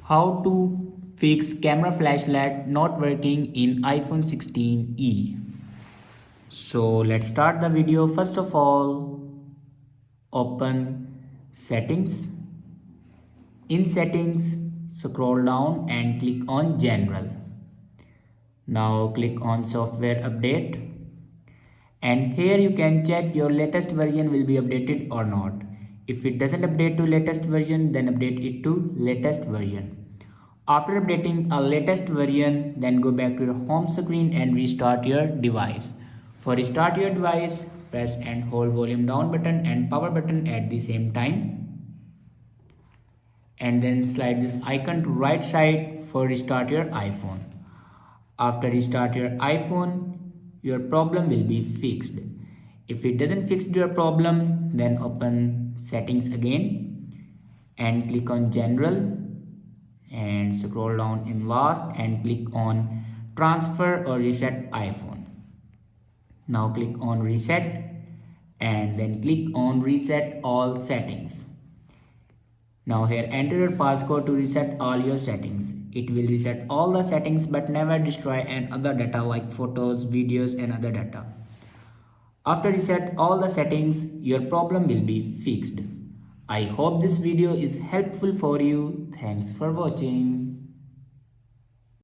How to fix camera flashlight not working in iPhone 16e. So let's start the video. First of all, open settings. In settings, scroll down and click on general. Now click on software update. And here you can check your latest version will be updated or not. If it doesn't update to latest version, then update it to latest version. After updating a latest version, then go back to your home screen and restart your device. For restart your device, press and hold volume down button and power button at the same time. And then slide this icon to right side for restart your iPhone. After restart your iPhone, your problem will be fixed. If it doesn't fix your problem, then open settings again and click on general and scroll down in last and click on transfer or reset iPhone. Now click on reset and then click on reset all settings. Now here enter your passcode to reset all your settings. It will reset all the settings but never destroy and other data like photos, videos and other data. After reset all the settings, your problem will be fixed. I hope this video is helpful for you. Thanks for watching.